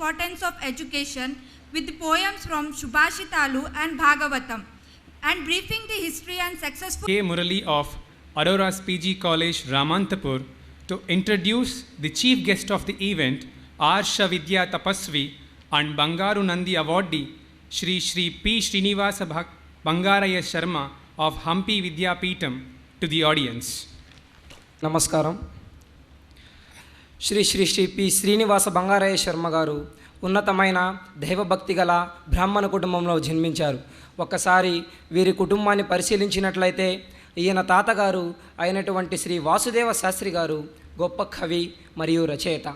importance of education with poems from Subhashitalu and Bhagavatam, and briefing the history and successful K. Murali of Aurora's PG College, Ramantapur, to introduce the chief guest of the event, Arsha Vidya Tapasvi and Bangaru Nandi awardee, Shri Shri P. Srinivasa Bangaraya Sharma of Hampi Vidya Peetam, to the audience. నమస్కారం. Shri Shri Shri P Srinivasa Bangarayya Sharma గారు ఉన్నతమైన దైవభక్తి గల బ్రాహ్మణ కుటుంబంలో జన్మించారు. ఒక్కసారి వీరి కుటుంబాన్ని పరిశీలించినట్లయితే ఈయన తాతగారు అయినటువంటి శ్రీ వాసుదేవ శాస్త్రి గారు గొప్ప కవి మరియు రచయిత.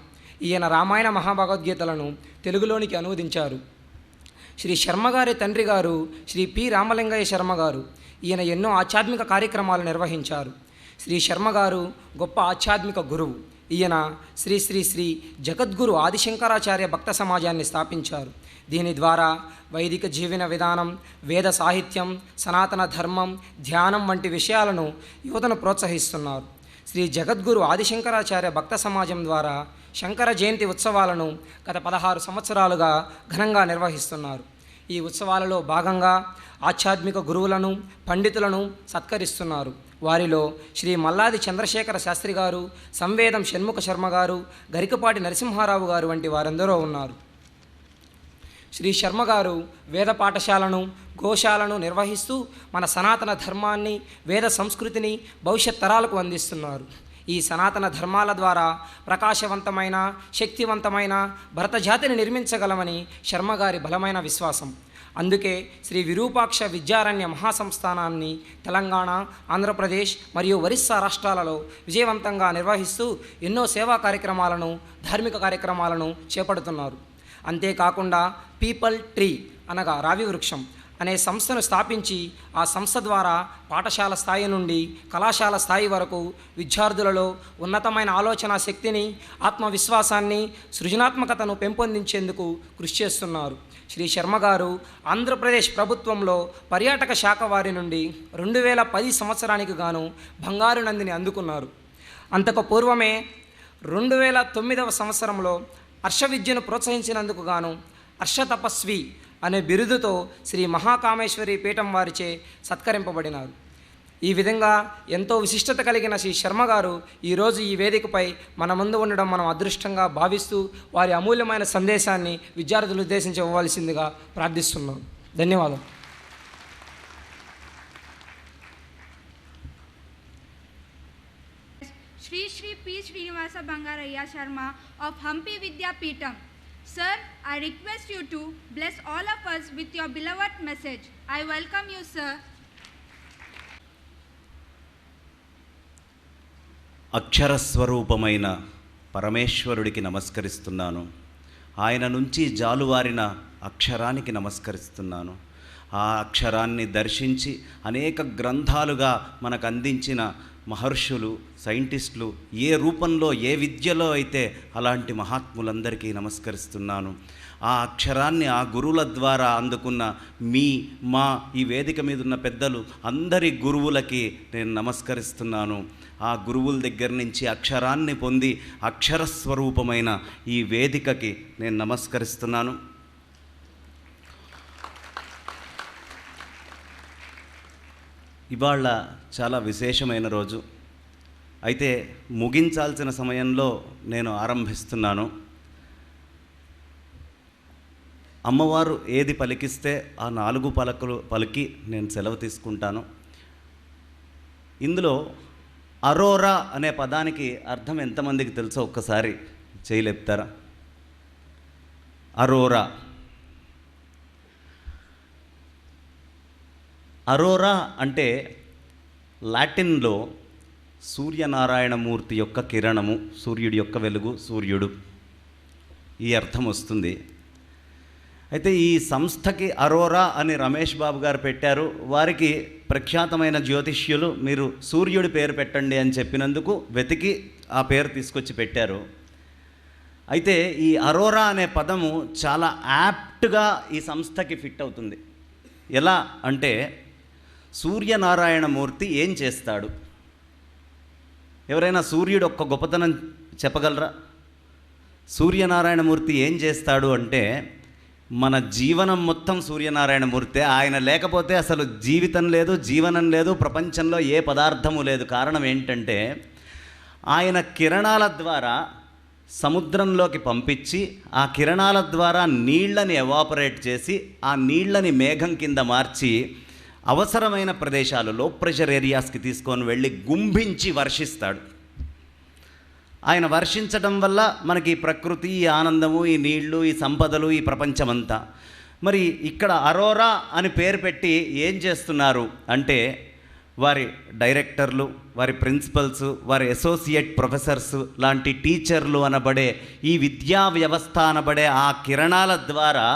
ఈయన రామాయణ మహాభగవద్గీతలను తెలుగులోనికి అనువదించారు. శ్రీ శర్మగారి తండ్రి గారు శ్రీ పి రామలింగయ్య శర్మ గారు. ఈయన ఎన్నో ఆధ్యాత్మిక కార్యక్రమాలు నిర్వహించారు. శ్రీ శర్మ గారు గొప్ప ఆధ్యాత్మిక గురువు. ఈయన శ్రీ శ్రీ శ్రీ జగద్గురు ఆదిశంకరాచార్య భక్త సమాజాన్ని స్థాపించారు. దీని ద్వారా వైదిక జీవన విధానం, వేద సాహిత్యం, సనాతన ధర్మం, ధ్యానం వంటి విషయాలను యువతను ప్రోత్సహిస్తున్నారు. శ్రీ జగద్గురు ఆదిశంకరాచార్య భక్త సమాజం ద్వారా శంకర జయంతి ఉత్సవాలను గత 16 సంవత్సరాలుగా ఘనంగా నిర్వహిస్తున్నారు. ఈ ఉత్సవాలలో భాగంగా ఆధ్యాత్మిక గురువులను, పండితులను సత్కరిస్తున్నారు. వారిలో శ్రీ మల్లాది చంద్రశేఖర శాస్త్రి గారు, సంవేదం షణ్ముఖ శర్మ గారు, గరికపాటి నరసింహారావు గారు వంటి వారందరూ ఉన్నారు. శ్రీ శర్మ గారు వేద పాఠశాలను, గోశాలను నిర్వహిస్తూ మన సనాతన ధర్మాన్ని, వేద సంస్కృతిని భవిష్యత్ తరాలకు అందిస్తున్నారు. ఈ సనాతన ధర్మాల ద్వారా ప్రకాశవంతమైన, శక్తివంతమైన భరత జాతిని నిర్మించగలమని శర్మగారి బలమైన విశ్వాసం. అందుకే శ్రీ విరూపాక్ష విద్యారణ్య మహాసంస్థానాన్ని తెలంగాణ, ఆంధ్రప్రదేశ్ మరియు ఒరిస్సా రాష్ట్రాలలో విజయవంతంగా నిర్వహిస్తూ ఎన్నో సేవా కార్యక్రమాలను, ధార్మిక కార్యక్రమాలను చేపడుతున్నారు. అంతేకాకుండా పీపల్ ట్రీ అనగా రావి వృక్షం అనే సంస్థను స్థాపించి ఆ సంస్థ ద్వారా పాఠశాల స్థాయి నుండి కళాశాల స్థాయి వరకు విద్యార్థులలో ఉన్నతమైన ఆలోచన శక్తిని, ఆత్మవిశ్వాసాన్ని, సృజనాత్మకతను పెంపొందించేందుకు కృషి చేస్తున్నారు. శ్రీ శర్మ గారు ఆంధ్రప్రదేశ్ ప్రభుత్వంలో పర్యాటక శాఖ వారి నుండి 2010 సంవత్సరానికి గాను బంగారు నందిని అందుకున్నారు. అంతకు పూర్వమే 2009వ సంవత్సరంలో హర్ష విద్యను ప్రోత్సహించినందుకు గాను హర్ష తపస్వి అనే బిరుదుతో శ్రీ మహాకామేశ్వరి పీఠం వారిచే సత్కరింపబడినారు. ఈ విధంగా ఎంతో విశిష్టత కలిగిన శ్రీ శర్మ గారు ఈరోజు ఈ వేదికపై మన ముందు ఉండడం మనం అదృష్టంగా భావిస్తూ వారి అమూల్యమైన సందేశాన్ని విద్యార్థులు ఉద్దేశించి ఇవ్వవలసిందిగా ప్రార్థిస్తున్నాం. ధన్యవాదాలు. Shri Shri P. Srinivasa Bangaraya Sharma of Hampi Vidya Peetam. Sir, I request you to bless all of us with your beloved message. I welcome you, sir. అక్షరస్వరూపమైన పరమేశ్వరుడికి నమస్కరిస్తున్నాను. ఆయన నుంచి జాలువారిన అక్షరానికి నమస్కరిస్తున్నాను. ఆ అక్షరాన్ని దర్శించి అనేక గ్రంథాలుగా మనకు అందించిన మహర్షులు, సైంటిస్టులు, ఏ రూపంలో, ఏ విద్యలో అయితే అలాంటి మహాత్ములందరికీ నమస్కరిస్తున్నాను. ఆ అక్షరాన్ని ఆ గురువుల ద్వారా అందుకున్న ఈ వేదిక మీద ఉన్న పెద్దలు అందరి గురువులకి నేను నమస్కరిస్తున్నాను. ఆ గురువుల దగ్గర నుంచి అక్షరాన్ని పొంది అక్షరస్వరూపమైన ఈ వేదికకి నేను నమస్కరిస్తున్నాను. ఇవాళ చాలా విశేషమైన రోజు. అయితే ముగించాల్సిన సమయంలో నేను ఆరంభిస్తున్నాను. అమ్మవారు ఏది పలికిస్తే ఆ 4 పలకలు పలికి నేను సెలవు తీసుకుంటాను. ఇందులో అరోరా అనే పదానికి అర్థం ఎంతమందికి తెలుసో ఒక్కసారి చేయలేపుతారా? అరోరా. అరోరా అంటే లాటిన్లో సూర్యనారాయణమూర్తి యొక్క కిరణము, సూర్యుడి యొక్క వెలుగు, సూర్యుడు, ఈ అర్థం వస్తుంది. అయితే ఈ సంస్థకి అరోరా అని రమేష్ బాబు గారు పెట్టారు. వారికి ప్రఖ్యాతమైన జ్యోతిష్యులు మీరు సూర్యుడి పేరు పెట్టండి అని చెప్పినందుకు వెతికి ఆ పేరు తీసుకొచ్చి పెట్టారు. అయితే ఈ అరోరా అనే పదము చాలా యాప్ట్గా ఈ సంస్థకి ఫిట్ అవుతుంది. ఎలా అంటే సూర్యనారాయణమూర్తి ఏం చేస్తాడు? ఎవరైనా సూర్యుడు ఒక్క గొప్పతనం చెప్పగలరా? సూర్యనారాయణమూర్తి ఏం చేస్తాడు అంటే, మన జీవనం మొత్తం సూర్యనారాయణమూర్తే. ఆయన లేకపోతే అసలు జీవితం లేదు, జీవనం లేదు, ప్రపంచంలో ఏ పదార్థము లేదు. కారణం ఏంటంటే, ఆయన కిరణాల ద్వారా సముద్రంలోకి పంపించి, ఆ కిరణాల ద్వారా నీళ్ళని ఎవాపరేట్ చేసి, ఆ నీళ్ళని మేఘం కింద మార్చి అవసరమైన ప్రదేశాలు, లో ప్రెషర్ ఏరియాస్కి తీసుకొని వెళ్ళి గుంభించి వర్షిస్తాడు. ఆయన వర్షించడం వల్ల మనకి ఈ ప్రకృతి, ఈ ఆనందము, ఈ నీళ్లు, ఈ సంపదలు, ఈ ప్రపంచమంతా. మరి ఇక్కడ అరోరా అని పేరు పెట్టి ఏం చేస్తున్నారు అంటే, వారి డైరెక్టర్లు, వారి ప్రిన్సిపల్స్, వారి అసోసియేట్ ప్రొఫెసర్స్ లాంటి టీచర్లు అనబడే ఈ విద్యా వ్యవస్థ అనబడే ఆ కిరణాల ద్వారా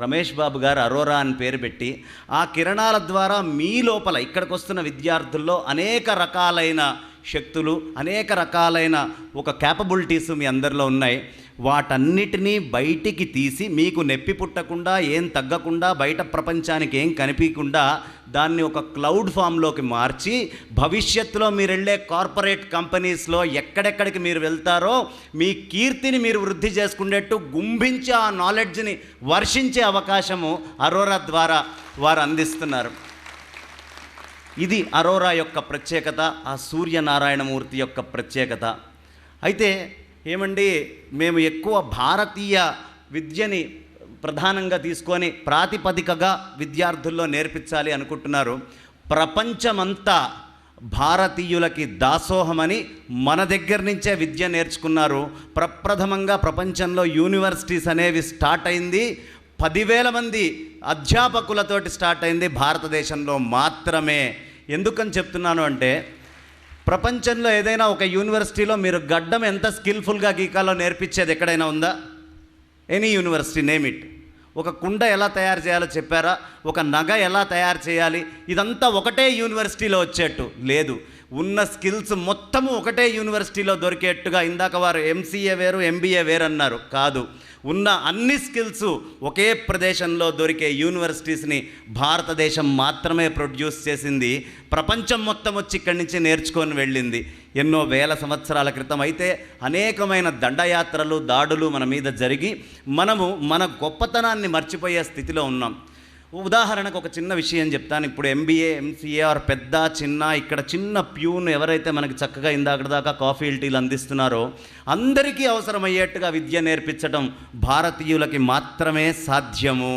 రమేష్ బాబు గారు అరోరా అని పేరు పెట్టి, ఆ కిరణాల ద్వారా మీ లోపల ఇక్కడికి వస్తున్న విద్యార్థుల్లో అనేక రకాలైన శక్తులు, అనేక రకాలైన ఒక క్యాపబిలిటీస్ మీ అందరిలో ఉన్నాయి. వాటన్నిటినీ బయటికి తీసి మీకు నొప్పి పుట్టకుండా, ఏం తగ్గకుండా, బయట ప్రపంచానికి ఏం కనిపించకుండా దాన్ని ఒక క్లౌడ్ ఫామ్లోకి మార్చి, భవిష్యత్తులో మీరు వెళ్ళే కార్పొరేట్ కంపెనీస్లో ఎక్కడెక్కడికి మీరు వెళ్తారో మీ కీర్తిని మీరు వృద్ధి చేసుకునేట్టు గుంభించి ఆ నాలెడ్జ్ని వర్షించే అవకాశము అరోరా ద్వారా వారు అందిస్తున్నారు. ఇది అరోరా యొక్క ప్రత్యేకత, ఆ సూర్యనారాయణమూర్తి యొక్క ప్రత్యేకత. అయితే ఏమండి, మేము ఎక్కువ భారతీయ విద్యని ప్రధానంగా తీసుకొని ప్రాతిపదికగా విద్యార్థుల్లో నేర్పించాలి అనుకుంటున్నారు. ప్రపంచమంతా భారతీయులకి దాసోహమని మన దగ్గర నుంచే విద్య నేర్చుకున్నారు. ప్రప్రథమంగా ప్రపంచంలో యూనివర్సిటీస్ అనేవి స్టార్ట్ అయింది. 10,000 మంది అధ్యాపకులతోటి స్టార్ట్ అయింది భారతదేశంలో మాత్రమే. ఎందుకని చెప్తున్నాను అంటే, ప్రపంచంలో ఏదైనా ఒక యూనివర్సిటీలో మీరు గడ్డం ఎంత స్కిల్ఫుల్గా గీకాలో నేర్పించేది ఎక్కడైనా ఉందా? Any university name it. ఒక కుండ ఎలా తయారు చేయాలో చెప్పారా? ఒక నగ ఎలా తయారు చేయాలి? ఇదంతా ఒకటే యూనివర్సిటీలో వచ్చేట్టు లేదు. ఉన్న స్కిల్స్ మొత్తము ఒకటే యూనివర్సిటీలో దొరికేట్టుగా, ఇందాక వారు ఎంసీఏ వేరు, ఎంబీఏ వేరు అన్నారు. కాదు, ఉన్న అన్ని స్కిల్స్ ఒకే ప్రదేశంలో దొరికే యూనివర్సిటీస్ని భారతదేశం మాత్రమే ప్రొడ్యూస్ చేసింది. ప్రపంచం మొత్తం వచ్చి ఇక్కడి నుంచి నేర్చుకొని వెళ్ళింది ఎన్నో వేల సంవత్సరాల క్రితం. అయితే అనేకమైన దండయాత్రలు, దాడులు మన మీద జరిగి మనము మన గొప్పతనాన్ని మర్చిపోయే స్థితిలో ఉన్నాం. ఉదాహరణకు ఒక చిన్న విషయం చెప్తాను. ఇప్పుడు ఎంబీఏ, ఎంసీఏ ఆర్ పెద్ద చిన్న, ఇక్కడ చిన్న ప్యూన్ ఎవరైతే మనకి చక్కగా ఇందాక దాకా కాఫీలు, టీలు అందిస్తున్నారో అందరికీ అవసరమయ్యేట్టుగా విద్య నేర్పించడం భారతీయులకి మాత్రమే సాధ్యము.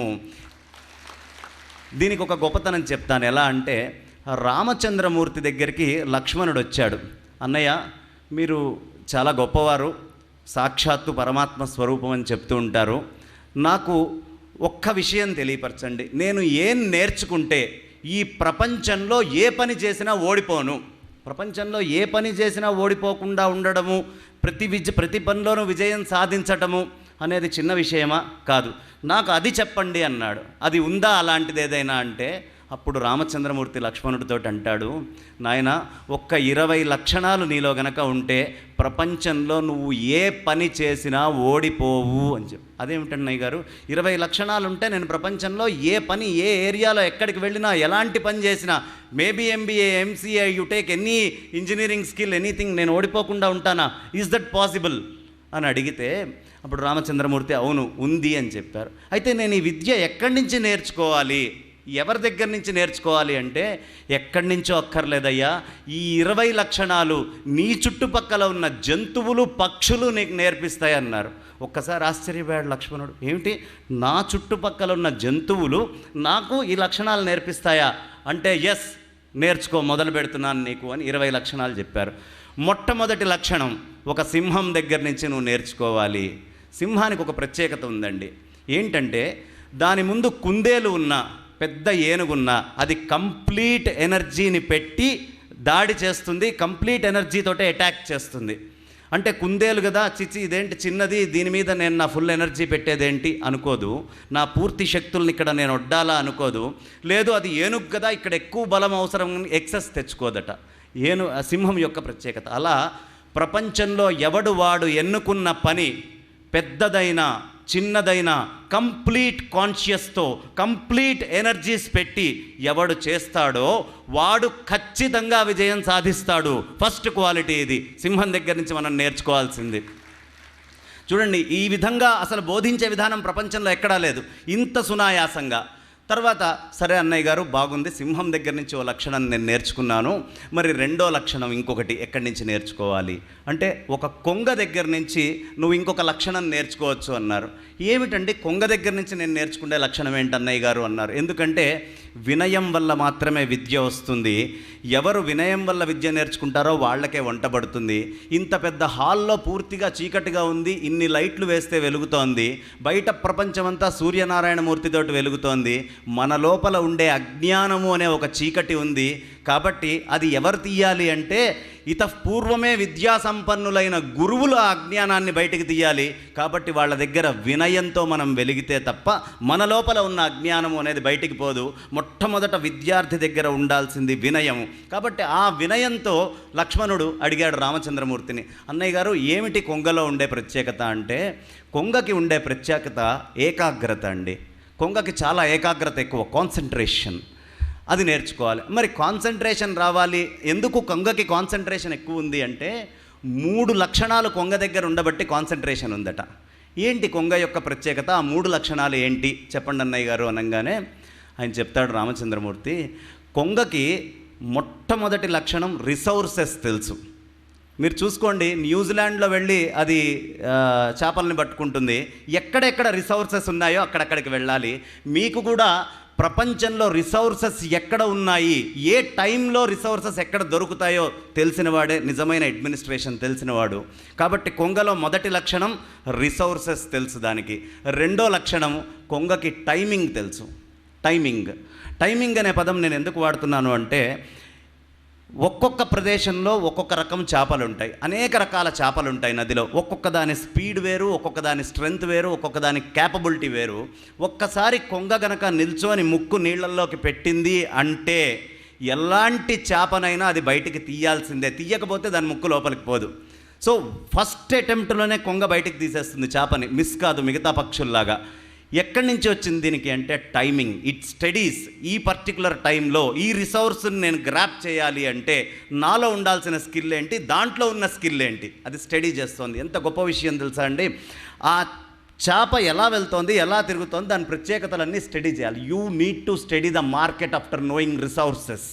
దీనికి ఒక గొప్పతనం చెప్తాను. ఎలా అంటే, రామచంద్రమూర్తి దగ్గరికి లక్ష్మణుడు వచ్చాడు. అన్నయ్య, మీరు చాలా గొప్పవారు, సాక్షాత్తు పరమాత్మ స్వరూపం అని చెప్తూ ఉంటారు. నాకు ఒక్క విషయం తెలియపరచండి. నేను ఏం నేర్చుకుంటే ఈ ప్రపంచంలో ఏ పని చేసినా ఓడిపోను? ప్రపంచంలో ఏ పని చేసినా ఓడిపోకుండా ఉండడము, ప్రతి పనిలోనూ విజయం సాధించటము అనేది చిన్న విషయమా? కాదు. నాకు అది చెప్పండి అన్నాడు. అది ఉందా అలాంటిది ఏదైనా అంటే, అప్పుడు రామచంద్రమూర్తి లక్ష్మణుడితో అంటాడు, నాయన, ఒక్క 20 లక్షణాలు నీలో గనక ఉంటే ప్రపంచంలో నువ్వు ఏ పని చేసినా ఓడిపోవు అని చెప్పి. అదేమిటన్నయ్య గారు, 20 లక్షణాలు ఉంటే నేను ప్రపంచంలో ఏ పని, ఏ ఏరియాలో ఎక్కడికి వెళ్ళినా, ఎలాంటి పని చేసినా, maybe MBA, MCA, you take any engineering skill, anything, నేను ఓడిపోకుండా ఉంటానా? ఈజ్ దట్ పాసిబుల్ అని అడిగితే అప్పుడు రామచంద్రమూర్తి అవును ఉంది అని చెప్పారు. అయితే నేను ఈ విద్య ఎక్కడి నుంచి నేర్చుకోవాలి, ఎవరి దగ్గర నుంచి నేర్చుకోవాలి అంటే, ఎక్కడి నుంచో అక్కర్లేదయ్యా, ఈ 20 లక్షణాలు నీ చుట్టుపక్కల ఉన్న జంతువులు, పక్షులు నీకు నేర్పిస్తాయన్నారు. ఒక్కసారి ఆశ్చర్యపోయాడు లక్ష్మణుడు. ఏమిటి, నా చుట్టుపక్కల ఉన్న జంతువులు నాకు ఈ లక్షణాలు నేర్పిస్తాయా అంటే, ఎస్, నేర్చుకో, మొదలు పెడుతున్నాను నీకు అని 20 లక్షణాలు చెప్పారు. మొట్టమొదటి లక్షణం, ఒక సింహం దగ్గర నుంచి నువ్వు నేర్చుకోవాలి. సింహానికి ఒక ప్రత్యేకత ఉందండి. ఏంటంటే, దాని ముందు కుందేలు ఉన్న, పెద్ద ఏనుగున్నా, అది కంప్లీట్ ఎనర్జీని పెట్టి దాడి చేస్తుంది, కంప్లీట్ ఎనర్జీతోటే అటాక్ చేస్తుంది. అంటే కుందేలు కదా, చిచి ఇదేంటి చిన్నది, దీని మీద నేను నా ఫుల్ ఎనర్జీ పెట్టేదేంటి అనుకోదు. నా పూర్తి శక్తుల్ని ఇక్కడ నేను వడ్డాలా అనుకోదు. లేదు, అది ఏనుగు కదా, ఇక్కడ ఎక్కువ బలం అవసరం, ఎక్సెస్ తెచ్చుకోదట. సింహం యొక్క ప్రత్యేకత. అలా ప్రపంచంలో ఎవడు వాడు ఎన్నుకున్న పని, పెద్దదైనా చిన్నదైనా, కంప్లీట్ కాన్షియస్తో, కంప్లీట్ ఎనర్జీస్ పెట్టి ఎవడు చేస్తాడో వాడు ఖచ్చితంగా విజయం సాధిస్తాడు. ఫస్ట్ క్వాలిటీ ఇది సింహం దగ్గర నుంచి మనం నేర్చుకోవాల్సింది. చూడండి, ఈ విధంగా అసలు బోధించే విధానం ప్రపంచంలో ఎక్కడా లేదు, ఇంత సునాయాసంగా. తర్వాత సరే అన్నయ్య గారు బాగుంది, సింహం దగ్గర నుంచి ఓ లక్షణం నేను నేర్చుకున్నాను, మరి రెండో లక్షణం ఇంకొకటి ఎక్కడి నుంచి నేర్చుకోవాలి అంటే ఒక కొంగ దగ్గర నుంచి నువ్వు ఇంకొక లక్షణం నేర్చుకోవచ్చు అన్నారు. ఏమిటండి కొంగ దగ్గర నుంచి నేను నేర్చుకునే లక్షణం ఏంటి అన్నయ్య గారు అన్నారు. ఎందుకంటే వినయం వల్ల మాత్రమే విద్య వస్తుంది. ఎవరు వినయం వల్ల విద్య నేర్చుకుంటారో వాళ్ళకే వంటబడుతుంది. ఇంత పెద్ద హాల్లో పూర్తిగా చీకటిగా ఉంది, ఇన్ని లైట్లు వేస్తే వెలుగుతోంది, బయట ప్రపంచమంతా సూర్యనారాయణమూర్తితోటి వెలుగుతోంది, మన లోపల ఉండే అజ్ఞానము అనే ఒక చీకటి ఉంది. కాబట్టి అది ఎవరు తీయాలి అంటే పూర్వమే విద్యా సంపన్నులైన గురువులు ఆ అజ్ఞానాన్ని బయటికి తీయాలి. కాబట్టి వాళ్ళ దగ్గర వినయంతో మనం వెలిగితే తప్ప మన లోపల ఉన్న అజ్ఞానము అనేది బయటికి పోదు. మొట్టమొదట విద్యార్థి దగ్గర ఉండాల్సింది వినయము. కాబట్టి ఆ వినయంతో లక్ష్మణుడు అడిగాడు రామచంద్రమూర్తిని, అన్నయ్య గారు ఏమిటి కొంగలో ఉండే ప్రత్యేకత అంటే, కొంగకి ఉండే ప్రత్యేకత ఏకాగ్రత అండి. కొంగకి చాలా ఏకాగ్రత ఎక్కువ, కాన్సన్ట్రేషన్, అది నేర్చుకోవాలి. మరి కాన్సన్ట్రేషన్ రావాలి, ఎందుకు కొంగకి కాన్సన్ట్రేషన్ ఎక్కువ ఉంది అంటే 3 లక్షణాలు కొంగ దగ్గర ఉండబట్టి కాన్సన్ట్రేషన్ ఉందట. ఏంటి కొంగ యొక్క ప్రత్యేకత, ఆ 3 లక్షణాలు ఏంటి చెప్పండి అన్నయ్య గారు అనగానే ఆయన చెప్తాడు రామచంద్రమూర్తి, కొంగకి మొట్టమొదటి లక్షణం రిసోర్సెస్ తెలుసు. మీరు చూసుకోండి, న్యూజిలాండ్లో వెళ్ళి అది చేపల్ని పట్టుకుంటుంది, ఎక్కడెక్కడ రిసోర్సెస్ ఉన్నాయో అక్కడక్కడికి వెళ్ళాలి. మీకు కూడా ప్రపంచంలో రిసోర్సెస్ ఎక్కడ ఉన్నాయి, ఏ టైంలో రిసోర్సెస్ ఎక్కడ దొరుకుతాయో తెలిసినవాడే నిజమైన అడ్మినిస్ట్రేషన్ తెలిసినవాడు. కాబట్టి కొంగలో మొదటి లక్షణం రిసోర్సెస్ తెలుసు దానికి. రెండో లక్షణం కొంగకి టైమింగ్ తెలుసు. టైమింగ్ అనే పదం నేను ఎందుకు వాడుతున్నాను అంటే, ఒక్కొక్క ప్రదేశంలో ఒక్కొక్క రకం చేపలు ఉంటాయి, అనేక రకాల చేపలు ఉంటాయి నదిలో. ఒక్కొక్క దాని స్పీడ్ వేరు, ఒక్కొక్క దాని స్ట్రెంగ్త్ వేరు, ఒక్కొక్క దాని క్యాపబిలిటీ వేరు. ఒక్కసారి కొంగ గనక నిల్చొని ముక్కు నీళ్ళల్లోకి పెట్టింది అంటే ఎలాంటి చేపనైనా అది బయటికి తీయాల్సిందే, తీయకపోతే దాని ముక్కు లోపలికి పోదు. సో ఫస్ట్ అటెంప్ట్లోనే కొంగ బయటికి తీసేస్తుంది చేపని, మిస్ కాదు మిగతా పక్షుల్లాగా. ఎక్కడి నుంచి వచ్చింది దీనికి అంటే టైమింగ్. ఇట్ స్టడీస్, ఈ పర్టికులర్ టైంలో ఈ రిసోర్స్ని నేను గ్రాప్ చేయాలి అంటే నాలో ఉండాల్సిన స్కిల్ ఏంటి, దాంట్లో ఉన్న స్కిల్ ఏంటి, అది స్టడీ చేస్తోంది. ఎంత గొప్ప విషయం తెలుసా అండి. ఆ చేప ఎలా వెళ్తోంది, ఎలా తిరుగుతోంది, దాని ప్రత్యేకతలన్నీ స్టడీ చేయాలి. You need to study the market after knowing resources.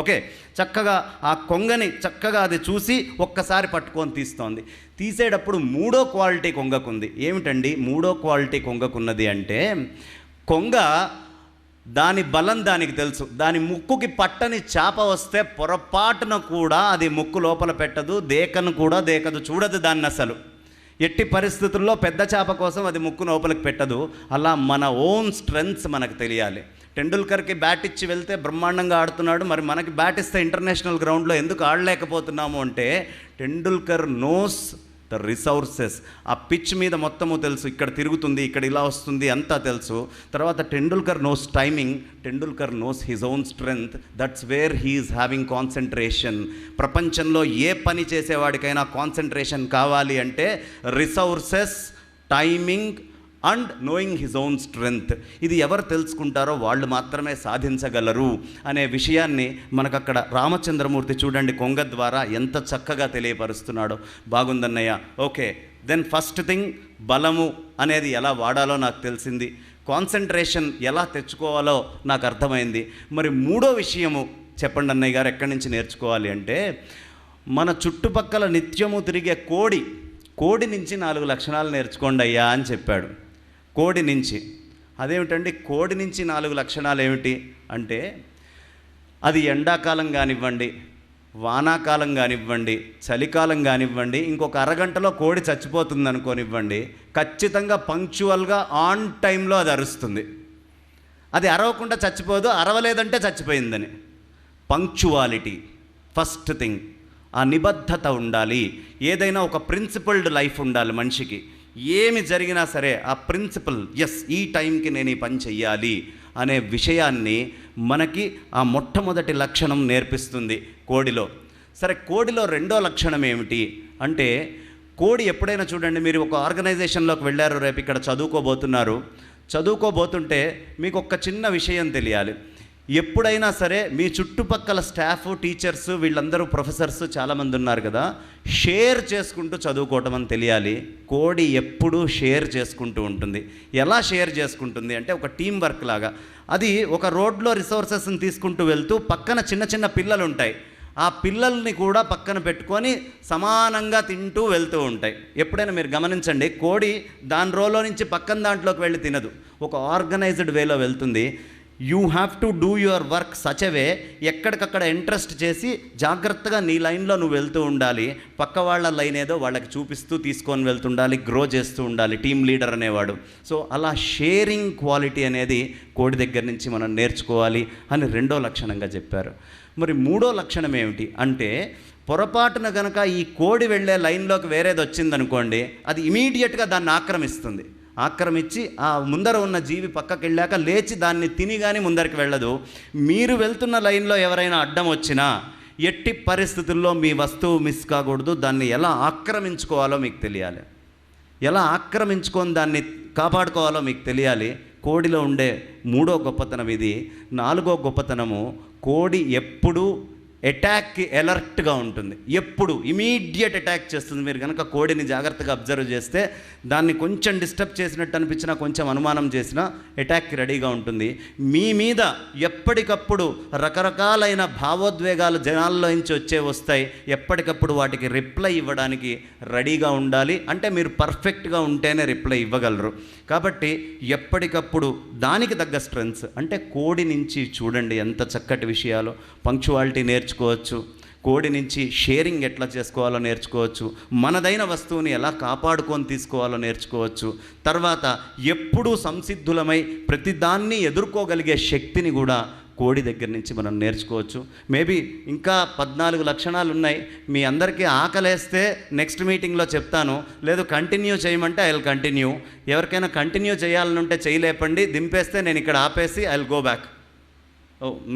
Okay, చక్కగా ఆ కొంగని చక్కగా అది చూసి ఒక్కసారి పట్టుకొని తీస్తోంది. తీసేటప్పుడు 3వ క్వాలిటీ కొంగకుంది. ఏమిటండి 3వ క్వాలిటీ కొంగకున్నది అంటే, కొంగ దాని బలం దానికి తెలుసు. దాని ముక్కుకి పట్టని చేప వస్తే పొరపాటున కూడా అది ముక్కు లోపల పెట్టదు, దేకను కూడా దేకదు, చూడదు దాన్ని అసలు. ఎట్టి పరిస్థితుల్లో పెద్ద చేప కోసం అది ముక్కు లోపలికి పెట్టదు. అలా మన ఓన్ స్ట్రెంగ్త్స్ మనకు తెలియాలి. టెండూల్కర్కి బ్యాట్ ఇచ్చి వెళ్తే బ్రహ్మాండంగా ఆడుతున్నాడు, మరి మనకి బ్యాట్ ఇస్తే ఇంటర్నేషనల్ గ్రౌండ్లో ఎందుకు ఆడలేకపోతున్నాము అంటే, టెండూల్కర్ నోస్ ద రిసోర్సెస్. ఆ పిచ్ మీద మొత్తము తెలుసు, ఇక్కడ తిరుగుతుంది, ఇక్కడ ఇలా వస్తుంది, అంతా తెలుసు. తర్వాత Tendulkar knows timing, Tendulkar knows his own strength, that's where he's having concentration. ప్రపంచంలో ఏ పని చేసేవాడికైనా కాన్సన్ట్రేషన్ కావాలి అంటే resources, timing and knowing his own strength. ఇది ఎవరు తెలుసుకుంటారో వాళ్ళు మాత్రమే సాధించగలరు అనే విషయాన్ని మనకక్కడ రామచంద్రమూర్తి చూడండి కొంగ ద్వారా ఎంత చక్కగా తెలియపరుస్తున్నాడో. బాగుందన్నయ్య. ఓకే, దెన్ ఫస్ట్ థింగ్ బలము అనేది ఎలా వాడాలో నాకు తెలిసింది, కాన్సన్ట్రేషన్ ఎలా తెచ్చుకోవాలో నాకు అర్థమైంది. మరి 3వ విషయము చెప్పండి అన్నయ్య గారు, ఎక్కడి నుంచి నేర్చుకోవాలి అంటే, మన చుట్టుపక్కల నిత్యము తిరిగే కోడి నుంచి 4 లక్షణాలు నేర్చుకోండి అయ్యా అని చెప్పాడు. కోడి నుంచి. అదేమిటండి కోడి నుంచి 4 లక్షణాలు ఏమిటి అంటే, అది ఎండాకాలం కానివ్వండి, వానాకాలం కానివ్వండి, చలికాలం కానివ్వండి, ఇంకొక అరగంటలో కోడి చచ్చిపోతుంది అనుకోనివ్వండి, ఖచ్చితంగా పంక్చువల్గా ఆన్ టైంలో అది అరుస్తుంది. అది అరవకుండా చచ్చిపోదు, అరవలేదంటే చచ్చిపోయిందని. Punctuality first thing. ఆ నిబద్ధత ఉండాలి. ఏదైనా ఒక ప్రిన్సిపల్డ్ లైఫ్ ఉండాలి మనిషికి. ఏమి జరిగినా సరే ఆ ప్రిన్సిపల్, ఎస్ ఈ టైంకి నేను ఈ పని చెయ్యాలి అనే విషయాన్ని మనకి ఆ మొట్టమొదటి లక్షణం నేర్పిస్తుంది కోడిలో. సరే, కోడిలో రెండో లక్షణం ఏమిటి అంటే, కోడి ఎప్పుడైనా చూడండి, మీరు ఒక ఆర్గనైజేషన్లోకి వెళ్ళారు, రేపు ఇక్కడ చదువుకోబోతుంటే మీకు ఒక చిన్న విషయం తెలియాలి. ఎప్పుడైనా సరే మీ చుట్టుపక్కల స్టాఫ్, టీచర్స్, వీళ్ళందరూ ప్రొఫెసర్స్ చాలామంది ఉన్నారు కదా, షేర్ చేసుకుంటూ చదువుకోవటం అని తెలియాలి. కోడి ఎప్పుడూ షేర్ చేసుకుంటూ ఉంటుంది. ఎలా షేర్ చేసుకుంటుంది అంటే ఒక టీం వర్క్ లాగా. అది ఒక రోడ్లో రిసోర్సెస్ని తీసుకుంటూ వెళ్తూ పక్కన చిన్న చిన్న పిల్లలు ఉంటాయి, ఆ పిల్లల్ని కూడా పక్కన పెట్టుకొని సమానంగా తింటూ వెళ్తూ ఉంటాయి. ఎప్పుడైనా మీరు గమనించండి, కోడి దాని రోలో నుంచి పక్కన దాంట్లోకి వెళ్ళి తినదు, ఒక ఆర్గనైజ్డ్ వేలో వెళ్తుంది. You have to do your work such a way, ఎక్కడికక్కడ ఇంట్రెస్ట్ చేసి జాగ్రత్తగా నీ లైన్లో నువ్వు వెళ్తూ ఉండాలి. పక్క వాళ్ళ లైన్ ఏదో వాళ్ళకి చూపిస్తూ తీసుకొని వెళ్తుండాలి, గ్రో చేస్తూ ఉండాలి, టీమ్ లీడర్ అనేవాడు. సో అలా షేరింగ్ క్వాలిటీ అనేది కోడి దగ్గర నుంచి మనం నేర్చుకోవాలి అని రెండో లక్షణంగా చెప్పారు. మరి మూడో లక్షణం ఏమిటి అంటే, పొరపాటున గనక ఈ కోడి వెళ్ళే లైన్లోకి వేరేది వచ్చిందనుకోండి, అది ఇమీడియట్గా దాన్ని ఆక్రమించి ఆ ముందర ఉన్న జీవి పక్కకి వెళ్ళాక లేచి దాన్ని తిని కానీ ముందరికి వెళ్ళదు. మీరు వెళ్తున్న లైన్లో ఎవరైనా అడ్డం వచ్చినా ఎట్టి పరిస్థితుల్లో మీ వస్తువు మిస్ కాకూడదు. దాన్ని ఎలా ఆక్రమించుకోవాలో మీకు తెలియాలి, ఎలా ఆక్రమించుకొని దాన్ని కాపాడుకోవాలో మీకు తెలియాలి. కోడిలో ఉండే మూడో గొప్పతనం ఇది. నాలుగో గొప్పతనము, కోడి ఎప్పుడూ అటాక్కి అలర్ట్గా ఉంటుంది, ఎప్పుడు ఇమీడియట్ అటాక్ చేస్తుంది. మీరు కనుక కోడిని జాగ్రత్తగా అబ్జర్వ్ చేస్తే దాన్ని కొంచెం డిస్టర్బ్ చేసినట్టు అనిపించినా, కొంచెం అనుమానం చేసినా అటాక్కి రెడీగా ఉంటుంది. మీ మీద ఎప్పటికప్పుడు రకరకాలైన భావోద్వేగాలు జనాల్లో నుంచి వస్తాయి, ఎప్పటికప్పుడు వాటికి రిప్లై ఇవ్వడానికి రెడీగా ఉండాలి. అంటే మీరు పర్ఫెక్ట్గా ఉంటేనే రిప్లై ఇవ్వగలరు. కాబట్టి ఎప్పటికప్పుడు దానికి తగ్గ స్ట్రెంగ్స్, అంటే కోడి నుంచి చూడండి ఎంత చక్కటి విషయాలు. పంక్చువాలిటీ నేర్చుకోవచ్చు, కోడి నుంచి షేరింగ్ ఎట్లా చేసుకోవాలో నేర్చుకోవచ్చు, మనదైన వస్తువుని ఎలా కాపాడుకొని తీసుకోవాలో నేర్చుకోవచ్చు. తర్వాత ఎప్పుడూ సంసిద్ధులమై ప్రతిదాన్ని ఎదుర్కోగలిగే శక్తిని కూడా కోడి దగ్గర నుంచి మనం నేర్చుకోవచ్చు. మేబీ ఇంకా 14 లక్షణాలు ఉన్నాయి. మీ అందరికీ ఆకలేస్తే నెక్స్ట్ మీటింగ్లో చెప్తాను, లేదు కంటిన్యూ చేయమంటే ఐ విల్ కంటిన్యూ. ఎవరికైనా కంటిన్యూ చేయాలనుంటే చేయలేపండి, దింపేస్తే నేను ఇక్కడ ఆపేసి I will go back.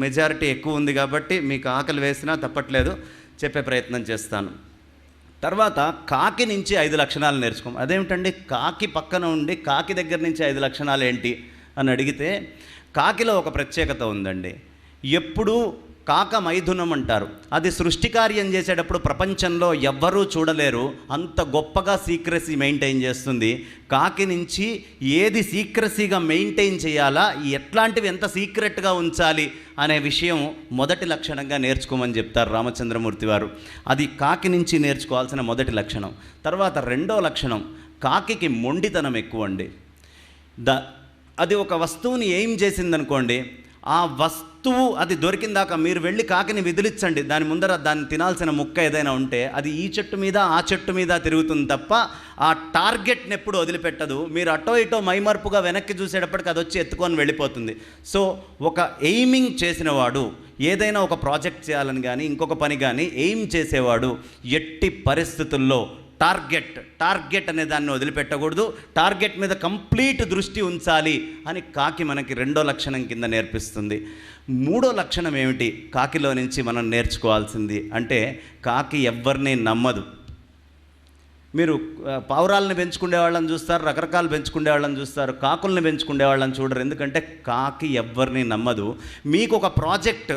Majority ఎక్కువ ఉంది కాబట్టి మీకు ఆకలి వేసినా తప్పట్లేదు, చెప్పే ప్రయత్నం చేస్తాను. తర్వాత కాకి నుంచి 5 లక్షణాలు నేర్చుకోం. అదేమిటండి, కాకి పక్కన ఉండి కాకి దగ్గర నుంచి 5 లక్షణాలు ఏంటి అని అడిగితే, కాకిలో ఒక ప్రత్యేకత ఉందండి. ఎప్పుడూ కాక మైథునం అంటారు. అది సృష్టి కార్యం చేసేటప్పుడు ప్రపంచంలో ఎవ్వరూ చూడలేరు, అంత గొప్పగా సీక్రసీ మెయింటైన్ చేస్తుంది. కాకి నుంచి ఏది సీక్రసీగా మెయింటైన్ చేయాలా, ఎట్లాంటివి ఎంత సీక్రెట్గా ఉంచాలి అనే విషయం మొదటి లక్షణంగా నేర్చుకోమని చెప్తారు రామచంద్రమూర్తి వారు. అది కాకి నుంచి నేర్చుకోవాల్సిన మొదటి లక్షణం. తర్వాత రెండో లక్షణం, కాకికి మొండితనం ఎక్కువ అండి. అది ఒక వస్తువుని ఏం చేసిందనుకోండి, ఆ వస్తువు అది దొరికిందాక మీరు వెళ్ళి కాకిని విదిలించండి, దాని ముందర దాన్ని తినాల్సిన ముక్క ఏదైనా ఉంటే అది ఈ చెట్టు మీద ఆ చెట్టు మీద తిరుగుతుంది తప్ప ఆ టార్గెట్ని ఎప్పుడు వదిలిపెట్టదు. మీరు అటో ఇటో మైమర్పుగా వెనక్కి చూసేటప్పటికి అది వచ్చి ఎత్తుకొని వెళ్ళిపోతుంది. సో ఒక ఎయిమింగ్ చేసినవాడు, ఏదైనా ఒక ప్రాజెక్ట్ చేయాలని కానీ ఇంకొక పని కానీ ఎయిమ్ చేసేవాడు ఎట్టి పరిస్థితుల్లో టార్గెట్ అనే దాన్ని వదిలిపెట్టకూడదు, టార్గెట్ మీద కంప్లీట్ దృష్టి ఉంచాలి అని కాకి మనకి రెండో లక్షణం కింద నేర్పిస్తుంది. మూడో లక్షణం ఏమిటి కాకిలో నుంచి మనం నేర్చుకోవాల్సింది అంటే, కాకి ఎవ్వరిని నమ్మదు. మీరు పావురాలని పెంచుకునే వాళ్ళని చూస్తారు, రకరకాలు పెంచుకునే వాళ్ళని చూస్తారు, కాకుల్ని పెంచుకునే వాళ్ళని చూడరు. ఎందుకంటే కాకి ఎవ్వరిని నమ్మదు. మీకు ఒక ప్రాజెక్ట్,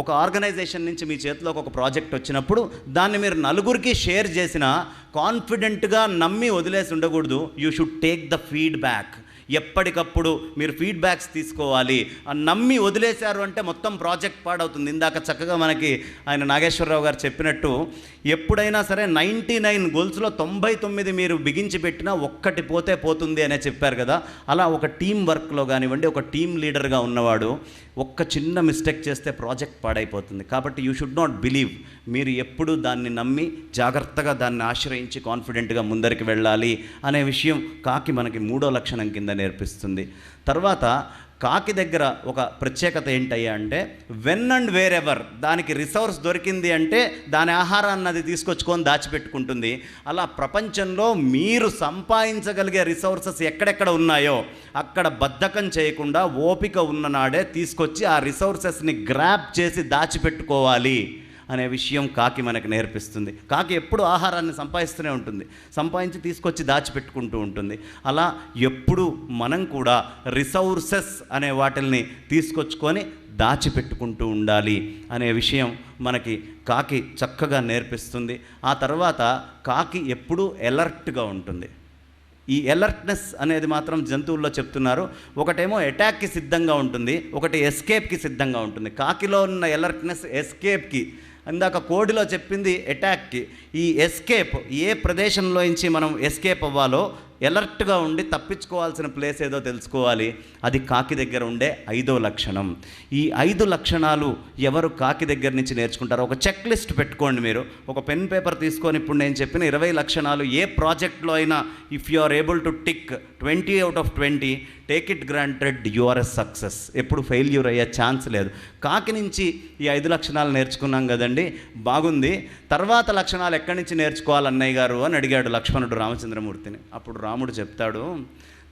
ఒక ఆర్గనైజేషన్ నుంచి మీ చేతిలోకి ఒక ప్రాజెక్ట్ వచ్చినప్పుడు దాన్ని మీరు నలుగురికి షేర్ చేసినా కాన్ఫిడెంట్గా నమ్మి వదిలేసి ఉండకూడదు. You should take the feedback. ఎప్పటికప్పుడు మీరు ఫీడ్బ్యాక్స్ తీసుకోవాలి. నమ్మి వదిలేశారు అంటే మొత్తం ప్రాజెక్ట్ పాడవుతుంది. ఇందాక చక్కగా మనకి ఆయన నాగేశ్వరరావు గారు చెప్పినట్టు, ఎప్పుడైనా సరే 99 గోల్స్లో 99 మీరు బిగించి పెట్టినా ఒక్కటి పోతే పోతుంది అనే చెప్పారు కదా. అలా ఒక టీం వర్క్లో కానివ్వండి, ఒక టీం లీడర్గా ఉన్నవాడు ఒక్క చిన్న మిస్టేక్ చేస్తే ప్రాజెక్ట్ పాడైపోతుంది. కాబట్టి యూ షుడ్ నాట్ బిలీవ్. మీరు ఎప్పుడూ దాన్ని నమ్మి జాగ్రత్తగా దాన్ని ఆశ్రయించి కాన్ఫిడెంట్గా ముందరికి వెళ్ళాలి అనే విషయం కాకి మనకి మూడో లక్షణం కింద నేర్పిస్తుంది. తర్వాత కాకి దగ్గర ఒక ప్రత్యేకత ఏంటయ్యా అంటే, వెన్ అండ్ వేర్ ఎవర్ దానికి రిసోర్స్ దొరికింది అంటే దాని ఆహారాన్ని అది తీసుకొచ్చుకొని దాచిపెట్టుకుంటుంది. అలా ప్రపంచంలో మీరు సంపాదించగలిగే రిసోర్సెస్ ఎక్కడెక్కడ ఉన్నాయో అక్కడ బద్ధకం చేయకుండా ఓపిక ఉన్ననాడే తీసుకొచ్చి ఆ రిసోర్సెస్ని గ్రాప్ చేసి దాచిపెట్టుకోవాలి అనే విషయం కాకి మనకు నేర్పిస్తుంది. కాకి ఎప్పుడు ఆహారాన్ని సంపాదిస్తూనే ఉంటుంది, సంపాదించి తీసుకొచ్చి దాచిపెట్టుకుంటూ ఉంటుంది. అలా ఎప్పుడు మనం కూడా రిసోర్సెస్ అనే వాటిల్ని తీసుకొచ్చుకొని దాచిపెట్టుకుంటూ ఉండాలి అనే విషయం మనకి కాకి చక్కగా నేర్పిస్తుంది. ఆ తర్వాత కాకి ఎప్పుడూ ఎలర్ట్గా ఉంటుంది. ఈ ఎలర్ట్నెస్ అనేది మాత్రం జంతువుల్లో చెప్తున్నారు. ఒకటేమో అటాక్కి సిద్ధంగా ఉంటుంది, ఒకటి ఎస్కేప్కి సిద్ధంగా ఉంటుంది. కాకిలో ఉన్న ఎలర్ట్నెస్ ఎస్కేప్కి, ఇందాక కోడిలో చెప్పింది అటాక్కి. ఈ ఎస్కేప్, ఏ ప్రదేశంలో నుంచి మనం ఎస్కేప్ అవ్వాలో ఎలర్ట్గా ఉండి తప్పించుకోవాల్సిన ప్లేస్ ఏదో తెలుసుకోవాలి. అది కాకి దగ్గర ఉండే 5వ లక్షణం. ఈ 5 లక్షణాలు ఎవరు కాకి దగ్గర నుంచి నేర్చుకుంటారో ఒక చెక్ లిస్ట్ పెట్టుకోండి. మీరు ఒక పెన్ పేపర్ తీసుకొని ఇప్పుడు నేను చెప్పిన 20 లక్షణాలు ఏ ప్రాజెక్ట్లో అయినా if you are able to tick 20 out of 20, take it granted you are a success. ఎప్పుడు ఫెయిల్యూర్ అయ్యే ఛాన్స్ లేదు. కాకి నుంచి ఈ 5 లక్షణాలు నేర్చుకున్నాం కదండి, బాగుంది. తర్వాత లక్షణాలు ఎక్కడి నుంచి నేర్చుకోవాలి అన్నయ్య గారు అని అడిగాడు లక్ష్మణుడు రామచంద్రమూర్తిని. అప్పుడు రాముడు చెప్తాడు,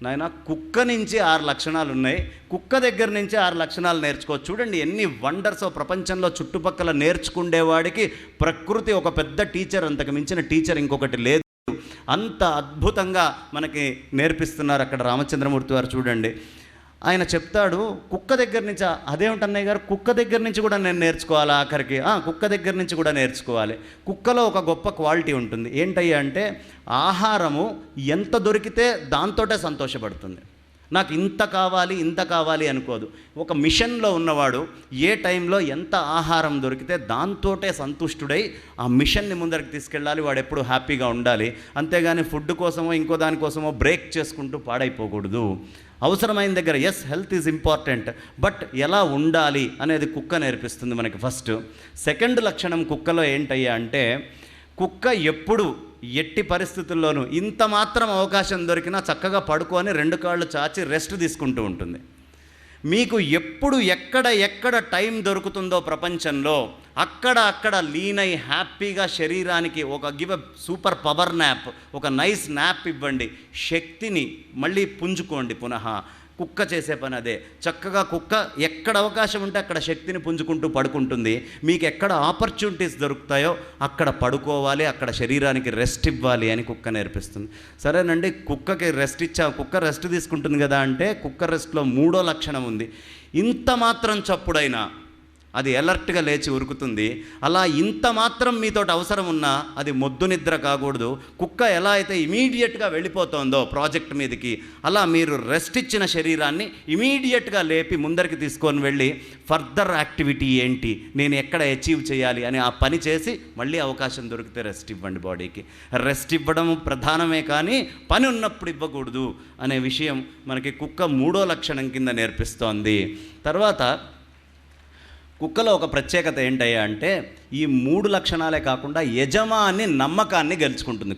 నాయన కుక్క నుంచి 6 లక్షణాలు ఉన్నాయి, కుక్క దగ్గర నుంచి 6 లక్షణాలు నేర్చుకోవచ్చు. చూడండి ఎన్ని వండర్స్ ప్రపంచంలో చుట్టుపక్కల నేర్చుకుండేవాడికి ప్రకృతి ఒక పెద్ద టీచర్, అంతకు మించిన టీచర్ ఇంకొకటి లేదు. అంత అద్భుతంగా మనకి నేర్పిస్తున్నారు అక్కడ రామచంద్రమూర్తి వారు. చూడండి ఆయన చెప్తాడు కుక్క దగ్గర నుంచి. అదేమిటి అన్నయ్య గారు, కుక్క దగ్గర నుంచి కూడా నేను నేర్చుకోవాలి ఆఖరికి? కుక్క దగ్గర నుంచి కూడా నేర్చుకోవాలి. కుక్కలో ఒక గొప్ప క్వాలిటీ ఉంటుంది. ఏంటయ్యా అంటే ఆహారము ఎంత దొరికితే దాంతోటే సంతోషపడుతుంది. నాకు ఇంత కావాలి ఇంత కావాలి అనుకోదు. ఒక మిషన్లో ఉన్నవాడు ఏ టైంలో ఎంత ఆహారం దొరికితే దాంతోటే సంతుష్టుడై ఆ మిషన్ని ముందరికి తీసుకెళ్ళాలి. వాడు ఎప్పుడు హ్యాపీగా ఉండాలి. అంతేగాని ఫుడ్ కోసమో ఇంకో దానికోసమో బ్రేక్ చేసుకుంటూ పాడైపోకూడదు. అవసరమైన దగ్గర yes health is important, but ఎలా ఉండాలి అనేది కుక్క నేర్పిస్తుంది మనకి ఫస్ట్. సెకండ్ లక్షణం కుక్కలో ఏంటయ్యా అంటే కుక్క ఎప్పుడు ఎట్టి పరిస్థితుల్లోనూ ఇంత మాత్రం అవకాశం దొరికినా చక్కగా పడుకొని 2 కాళ్ళు చాచి రెస్ట్ తీసుకుంటూ ఉంటుంది. మీకు ఎప్పుడు ఎక్కడ టైం దొరుకుతుందో ప్రపంచంలో అక్కడ లీనై హ్యాపీగా శరీరానికి ఒక గివ్ సూపర్ పవర్ న్యాప్, ఒక నైస్ న్యాప్ ఇవ్వండి. శక్తిని మళ్ళీ పుంజుకోండి పునః. కుక్క చేసే పని అదే. చక్కగా కుక్క ఎక్కడ అవకాశం ఉంటే అక్కడ శక్తిని పుంజుకుంటూ పడుకుంటుంది. మీకు ఎక్కడ ఆపర్చునిటీస్ దొరుకుతాయో అక్కడ పడుకోవాలి, అక్కడ శరీరానికి రెస్ట్ ఇవ్వాలి అని కుక్క నేర్పిస్తుంది. సరేనండి, కుక్కకి రెస్ట్ కుక్క రెస్ట్ తీసుకుంటుంది కదా అంటే కుక్క రెస్ట్లో 3వ లక్షణం ఉంది. ఇంత మాత్రం చప్పుడైనా అది ఎలర్ట్గా లేచి ఉరుకుతుంది. అలా ఇంత మాత్రం మీతోటి అవసరం ఉన్నా అది మొద్దు నిద్ర కాకూడదు. కుక్క ఎలా అయితే ఇమీడియట్గా వెళ్ళిపోతుందో ప్రాజెక్ట్ మీదకి, అలా మీరు రెస్ట్ ఇచ్చిన శరీరాన్ని ఇమీడియట్గా లేపి ముందరికి తీసుకొని వెళ్ళి ఫర్దర్ యాక్టివిటీ ఏంటి, నేను ఎక్కడ అచీవ్ చేయాలి అని ఆ పని చేసి మళ్ళీ అవకాశం దొరికితే రెస్ట్ ఇవ్వండి. బాడీకి రెస్ట్ ఇవ్వడం ప్రధానమే కానీ పని ఉన్నప్పుడు ఇవ్వకూడదు అనే విషయం మనకి కుక్క 3వ లక్షణం కింద నేర్పిస్తోంది. తర్వాత కుక్కలో ఒక ప్రత్యేకత ఏంటయ్యా అంటే ఈ 3 లక్షణాలే కాకుండా యజమాని నమ్మకాన్ని గెలుచుకుంటుంది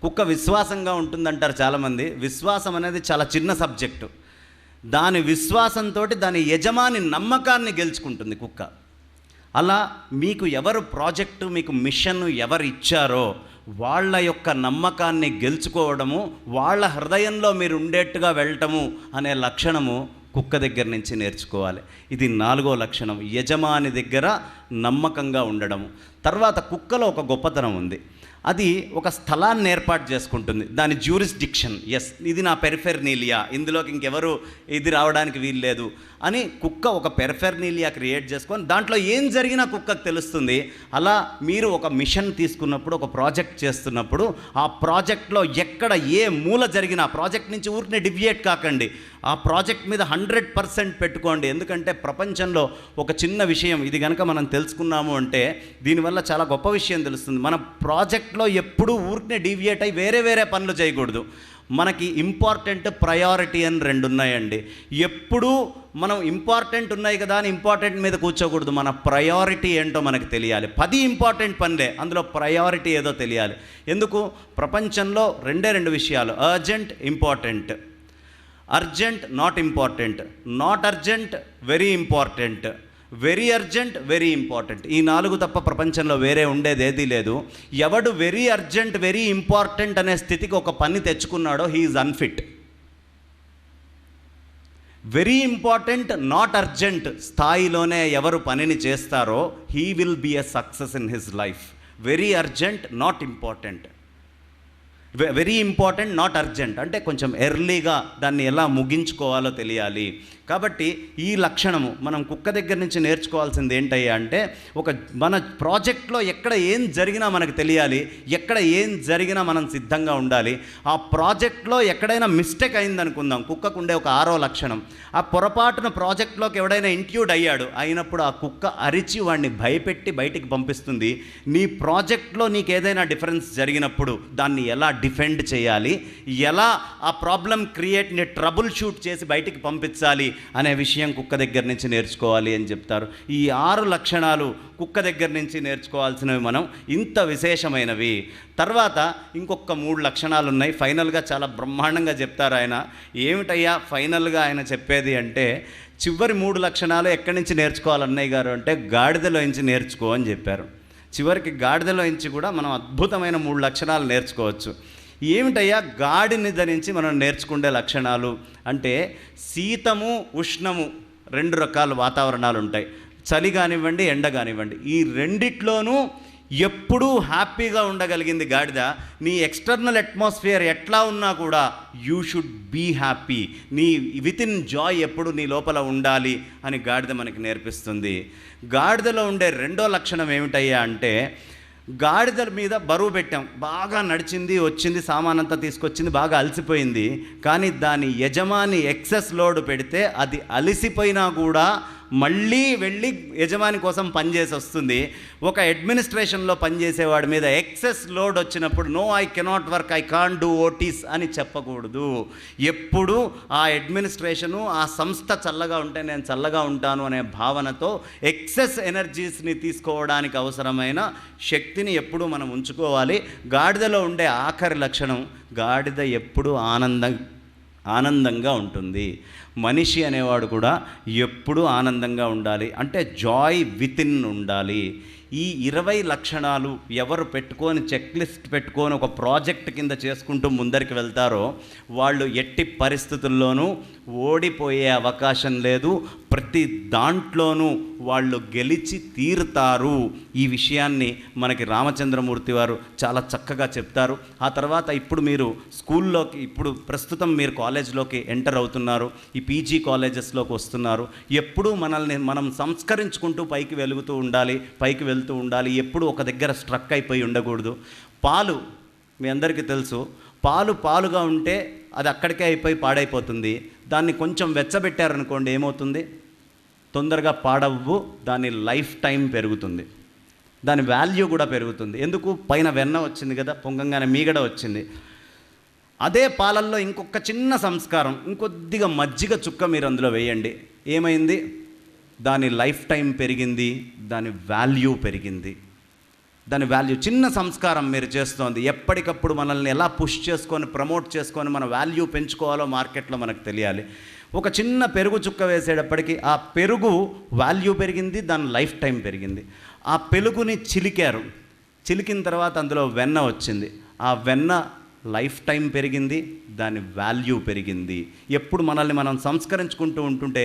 కుక్క విశ్వాసంగా ఉంటుందంటారు చాలామంది. విశ్వాసం అనేది చాలా చిన్న సబ్జెక్టు. దాని విశ్వాసంతో దాని యజమాని నమ్మకాన్ని గెలుచుకుంటుంది కుక్క. అలా మీకు ఎవరు ప్రాజెక్టు, మీకు మిషన్ ఎవరు ఇచ్చారో వాళ్ళ యొక్క నమ్మకాన్ని గెలుచుకోవడము, వాళ్ళ హృదయంలో మీరు ఉండేట్టుగా వెళ్ళటము అనే లక్షణము కుక్క దగ్గర నుంచి నేర్చుకోవాలి. ఇది 4వ లక్షణం, యజమాని దగ్గర నమ్మకంగా ఉండడము. తర్వాత కుక్కలో ఒక గొప్పతనం ఉంది. అది ఒక స్థలాన్ని ఏర్పాటు చేసుకుంటుంది, దాని జ్యూరిస్డిక్షన్. ఎస్, ఇది నా పెరిఫెర్నీలియా, ఇందులోకి ఇంకెవరు ఇది రావడానికి వీల్లేదు అని కుక్క ఒక పెరిఫెర్నీలియా క్రియేట్ చేసుకొని దాంట్లో ఏం జరిగినా కుక్కకు తెలుస్తుంది. అలా మీరు ఒక మిషన్ తీసుకున్నప్పుడు, ఒక ప్రాజెక్ట్ చేస్తున్నప్పుడు ఆ ప్రాజెక్ట్లో ఎక్కడ ఏ మూల జరిగినా ప్రాజెక్ట్ నుంచి ఊరికే డివియేట్ కాకండి, ఆ ప్రాజెక్ట్ మీద 100% పెట్టుకోండి. ఎందుకంటే ప్రపంచంలో ఒక చిన్న విషయం ఇది కనుక మనం తెలుసుకున్నాము అంటే దీనివల్ల చాలా గొప్ప విషయం తెలుస్తుంది. మన ప్రాజెక్ట్లో ఎప్పుడూ ఊరికే డివియేట్ అయ్యి వేరే పనులు చేయకూడదు. మనకి ఇంపార్టెంట్, ప్రయారిటీ అని 2 ఉన్నాయండి. ఎప్పుడూ మనం ఇంపార్టెంట్ ఉన్నాయి కదా అని ఇంపార్టెంట్ మీద కూర్చోకూడదు. మన ప్రయారిటీ ఏంటో మనకు తెలియాలి. 10 ఇంపార్టెంట్ పనులే, అందులో ప్రయారిటీ ఏదో తెలియాలి. ఎందుకు? ప్రపంచంలో 2 విషయాలు, urgent, important. Urgent, not important. Not urgent, very important. Very urgent, very important. ఈ 4 తప్ప ప్రపంచంలో వేరే ఉండేది ఏదీ లేదు. ఎవడు వెరీ అర్జెంట్, వెరీ ఇంపార్టెంట్ అనే స్థితికి ఒక పని తెచ్చుకున్నాడో he is unfit. Very important not urgent స్థాయిలోనే ఎవరు పనిని చేస్తారో he will be a success in his life. Very urgent not important, very important not urgent అంటే కొంచెం ఎర్లీగా దాన్ని ఎలా ముగించుకోవాలో తెలియాలి. కాబట్టి ఈ లక్షణము మనం కుక్క దగ్గర నుంచి నేర్చుకోవాల్సింది ఏంటయ్యా అంటే, మన ప్రాజెక్ట్లో ఎక్కడ ఏం జరిగినా మనకు తెలియాలి, ఎక్కడ ఏం జరిగినా మనం సిద్ధంగా ఉండాలి. ఆ ప్రాజెక్ట్లో ఎక్కడైనా మిస్టేక్ అయిందనుకుందాం, కుక్కకు ఉండే ఒక 6వ లక్షణం, ఆ పొరపాటున ప్రాజెక్ట్లోకి ఎవడైనా ఇంట్రూడ్ అయినప్పుడు ఆ కుక్క అరిచి వాడిని భయపెట్టి బయటికి పంపిస్తుంది. నీ ప్రాజెక్ట్లో నీకు ఏదైనా డిఫరెన్స్ జరిగినప్పుడు దాన్ని ఎలా డిఫెండ్ చేయాలి, ఎలా ఆ ప్రాబ్లం క్రియేట్ని ట్రబుల్ షూట్ చేసి బయటికి పంపించాలి అనే విషయం కుక్క దగ్గర నుంచి నేర్చుకోవాలి అని చెప్తారు. ఈ 6 లక్షణాలు కుక్క దగ్గర నుంచి నేర్చుకోవాల్సినవి మనం, ఇంత విశేషమైనవి. తర్వాత ఇంకొక 3 లక్షణాలు ఉన్నాయి. ఫైనల్గా చాలా బ్రహ్మాండంగా చెప్తారు ఆయన. ఏమిటయ్యా ఫైనల్గా ఆయన చెప్పేది అంటే, చివరి 3 లక్షణాలు ఎక్కడి నుంచి నేర్చుకోవాలి అన్నయ్య గారు అంటే, గాడిదలో నుంచి నేర్చుకో అని చెప్పారు. చివరికి గాడిదలో నుంచి కూడా మనం అద్భుతమైన 3 లక్షణాలు నేర్చుకోవచ్చు. ఏమిటయ్యా గాడిని ధరించి మనం నేర్చుకునే లక్షణాలు అంటే, శీతము ఉష్ణము 2 రకాల వాతావరణాలు ఉంటాయి. చలి కానివ్వండి, ఎండ కానివ్వండి. ఈ రెండిట్లోనూ ఎప్పుడూ హ్యాపీగా ఉండగలిగింది గాడిద. నీ ఎక్స్టర్నల్ అట్మాస్ఫియర్ ఎట్లా ఉన్నా కూడా యూ షుడ్ బీ హ్యాపీ, నీ విత్ ఇన్ జాయ్ ఎప్పుడు నీ లోపల ఉండాలి అని గాడిద మనకి నేర్పిస్తుంది. గాడిదలో ఉండే 2వ లక్షణం ఏమిటయ్యా అంటే, గాడిద మీద బరువు పెట్టాం, బాగా నడిచింది, వచ్చింది, సామానంతా తీసుకొచ్చింది, బాగా అలసిపోయింది. కానీ దాని యజమాని ఎక్సెస్ లోడ్ పెడితే అది అలసిపోయినా కూడా మళ్ళీ వెళ్ళి యజమాని కోసం పనిచేసి వస్తుంది. ఒక అడ్మినిస్ట్రేషన్లో పనిచేసేవాడి మీద ఎక్సెస్ లోడ్ వచ్చినప్పుడు no I cannot work, I can't do OTs అని చెప్పకూడదు. ఎప్పుడు ఆ అడ్మినిస్ట్రేషను, ఆ సంస్థ చల్లగా ఉంటే నేను చల్లగా ఉంటాను అనే భావనతో ఎక్సెస్ ఎనర్జీస్ని తీసుకోవడానికి అవసరమైన శక్తిని ఎప్పుడూ మనం ఉంచుకోవాలి. గాడిదలో ఉండే ఆఖరి లక్షణం, గాడిద ఎప్పుడూ ఆనందంగా ఉంటుంది. మనిషి అనేవాడు కూడా ఎప్పుడూ ఆనందంగా ఉండాలి, అంటే జాయ్ విత్ ఇన్ ఉండాలి. ఈ 20 లక్షణాలు ఎవరు పెట్టుకొని చెక్ లిస్ట్ పెట్టుకొని ఒక ప్రాజెక్ట్ కింద చేసుకుంటూ ముందరికి వెళ్తారో వాళ్ళు ఎట్టి పరిస్థితుల్లోనూ ఓడిపోయే అవకాశం లేదు. ప్రతి దాంట్లోనూ వాళ్ళు గెలిచి తీరుతారు. ఈ విషయాన్ని మనకి రామచంద్రమూర్తి వారు చాలా చక్కగా చెప్తారు. ఆ తర్వాత ఇప్పుడు మీరు స్కూల్లోకి, ఇప్పుడు ప్రస్తుతం మీరు కాలేజ్లోకి ఎంటర్ అవుతున్నారు, ఈ పీజీ కాలేజెస్లోకి వస్తున్నారు. ఎప్పుడూ మనల్ని మనం సంస్కరించుకుంటూ పైకి వెలుగుతూ ఉండాలి, పైకి వెళ్తూ ఉండాలి. ఎప్పుడు ఒక దగ్గర స్ట్రక్ అయిపోయి ఉండకూడదు. పాలు మీ అందరికీ తెలుసు, పాలుగా ఉంటే అది అక్కడికే అయిపోయి పాడైపోతుంది. దాన్ని కొంచెం వెచ్చబెట్టారనుకోండి ఏమవుతుంది, తొందరగా పాడవ్వు, దాని లైఫ్ టైం పెరుగుతుంది, దాని వాల్యూ కూడా పెరుగుతుంది. ఎందుకు, పైన వెన్న వచ్చింది కదా, పొంగంగానే మీగడ వచ్చింది. అదే పాలల్లో ఇంకొక చిన్న సంస్కారం, ఇంకొద్దిగా మజ్జిగ చుక్క మీరు అందులో వేయండి, ఏమైంది, దాని లైఫ్ టైం పెరిగింది, దాని వాల్యూ పెరిగింది. దాని వాల్యూ, చిన్న సంస్కారం మీరు చేస్తోంది. ఎప్పటికప్పుడు మనల్ని ఎలా పుష్ చేసుకొని ప్రమోట్ చేసుకొని మన వాల్యూ పెంచుకోవాలో మార్కెట్లో మనకు తెలియాలి. ఒక చిన్న పెరుగు చుక్క వేసేటప్పటికి ఆ పెరుగు వాల్యూ పెరిగింది, దాని లైఫ్ టైం పెరిగింది. ఆ పెరుగుని చిలికిన తర్వాత అందులో వెన్న వచ్చింది, ఆ వెన్న లైఫ్ టైం పెరిగింది, దాని వాల్యూ పెరిగింది. ఎప్పుడు మనల్ని మనం సంస్కరించుకుంటూ ఉంటుంటే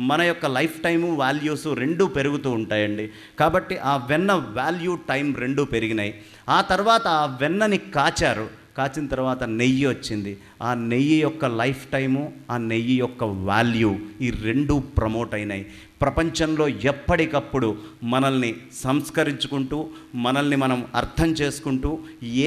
మన యొక్క లైఫ్ టైము, వాల్యూస్ రెండూ పెరుగుతూ ఉంటాయండి. కాబట్టి ఆ వెన్న వాల్యూ, టైం రెండూ పెరిగినాయి. ఆ తర్వాత ఆ వెన్నని కాచిన తర్వాత నెయ్యి వచ్చింది. ఆ నెయ్యి యొక్క లైఫ్ టైము, ఆ నెయ్యి యొక్క వాల్యూ, ఈ రెండూ ప్రమోట్ అయినాయి. ప్రపంచంలో ఎప్పటికప్పుడు మనల్ని సంస్కరించుకుంటూ, మనల్ని మనం అర్థం చేసుకుంటూ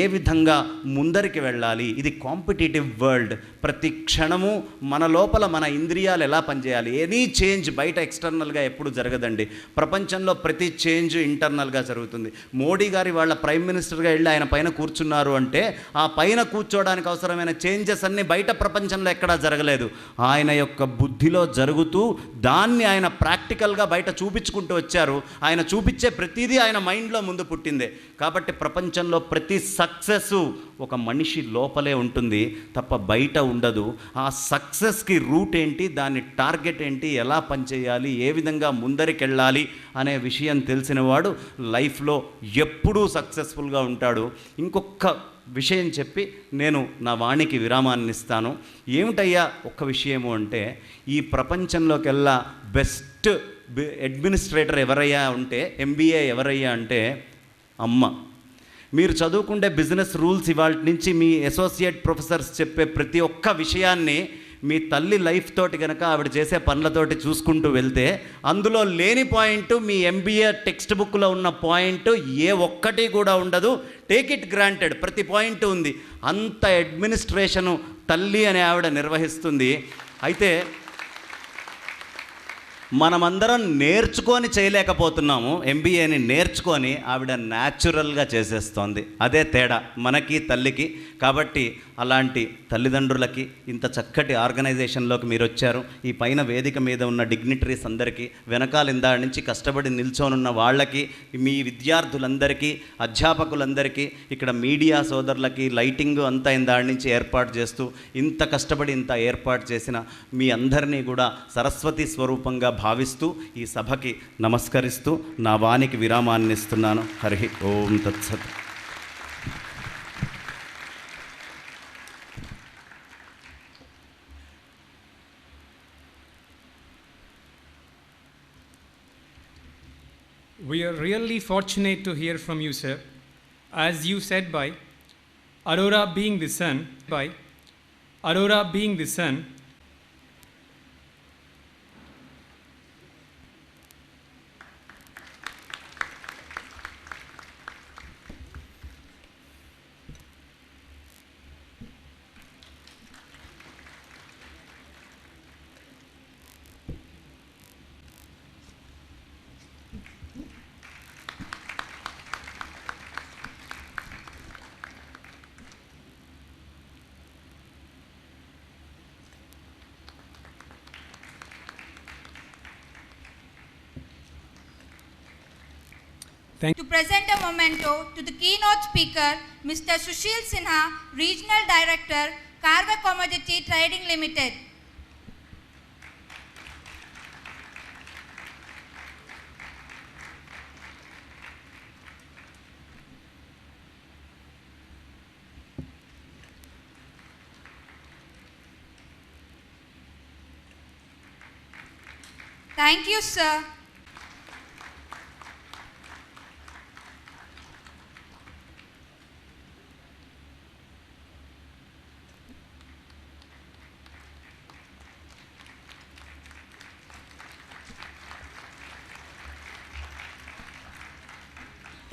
ఏ విధంగా ముందరికి వెళ్ళాలి. ఇది కాంపిటీటివ్ వరల్డ్. ప్రతి క్షణము మన లోపల మన ఇంద్రియాలు ఎలా పనిచేయాలి. ఎనీ చేంజ్ బయట ఎక్స్టర్నల్గా ఎప్పుడు జరగదండి. ప్రపంచంలో ప్రతి చేంజ్ ఇంటర్నల్గా జరుగుతుంది. మోడీ గారి వాళ్ళ ప్రైమ్ మినిస్టర్గా వెళ్ళి ఆయన పైన కూర్చున్నారు అంటే ఆ పైన కూర్చోవడానికి అవసరమైన చేంజెస్ అన్నీ బయట ప్రపంచంలో ఎక్కడా జరగలేదు. ఆయన యొక్క బుద్ధిలో జరుగుతూ దాన్ని ఆయన ప్రాక్టికల్గా బయట చూపించుకుంటూ వచ్చారు. ఆయన చూపించే ప్రతిదీ ఆయన మైండ్లో ముందు పుట్టిందే. కాబట్టి ప్రపంచంలో ప్రతి సక్సెస్ ఒక మనిషి లోపలే ఉంటుంది తప్ప బయట ఉండదు. ఆ సక్సెస్కి రూట్ ఏంటి, దాని టార్గెట్ ఏంటి, ఎలా పనిచేయాలి, ఏ విధంగా ముందరికెళ్ళాలి అనే విషయం తెలిసినవాడు లైఫ్లో ఎప్పుడూ సక్సెస్ఫుల్గా ఉంటాడు. ఇంకొక విషయం చెప్పి నేను నా వాణికి విరామాన్ని ఇస్తాను. ఏమిటయ్యా ఒక్క విషయము అంటే, ఈ ప్రపంచంలోకెల్లా బెస్ట్ అడ్మినిస్ట్రేటర్ ఎవరయ్యా అంటే, ఎంబీఏ ఎవరయ్యా అంటే అమ్మ. మీరు చదువుకుంటే బిజినెస్ రూల్స్ ఇవాళ నుంచి మీ అసోసియేట్ ప్రొఫెసర్స్ చెప్పే ప్రతి ఒక్క విషయాన్ని మీ తల్లి లైఫ్ తోటి కనుక ఆవిడ చేసే పనులతోటి చూసుకుంటూ వెళ్తే అందులో లేని పాయింట్ మీ ఎంబీఏ టెక్స్ట్ బుక్లో ఉన్న పాయింట్ ఏ ఒక్కటి కూడా ఉండదు. టేక్ ఇట్ గ్రాంటెడ్, ప్రతి పాయింట్ ఉంది. అంత అడ్మినిస్ట్రేషను తల్లి అనే ఆవిడ నిర్వహిస్తుంది. అయితే మనమందరం నేర్చుకొని చేయలేకపోతున్నాము. ఎంబీఏని నేర్చుకొని ఆవిడ న్యాచురల్గా చేసేస్తోంది. అదే తేడా మనకి తల్లికి. కాబట్టి అలాంటి తల్లిదండ్రులకి, ఇంత చక్కటి ఆర్గనైజేషన్లోకి మీరు వచ్చారు. ఈ పైన వేదిక మీద ఉన్న డిగ్నిటరీస్ అందరికీ, వెనకాల ఇందా నుంచి కష్టపడి నిల్చోనున్న వాళ్ళకి, మీ విద్యార్థులందరికీ, అధ్యాపకులందరికీ, ఇక్కడ మీడియా సోదరులకి, లైటింగ్ అంతా ఇందా నుంచి ఏర్పాటు చేస్తూ ఇంత కష్టపడి ఇంత ఏర్పాటు చేసిన మీ అందరినీ కూడా సరస్వతి స్వరూపంగా భావిస్తూ ఈ సభకి నమస్కరిస్తూ నా వానికి విరామాన్ని ఇస్తున్నాను. హరి ఓం తత్సత్. We are really fortunate to hear from you, sir. As you said, by Aurora being the sun, To present a memento to the keynote speaker, Mr. Sushil Sinha, Regional Director, Carver Commodity Trading Limited. Thank you, sir.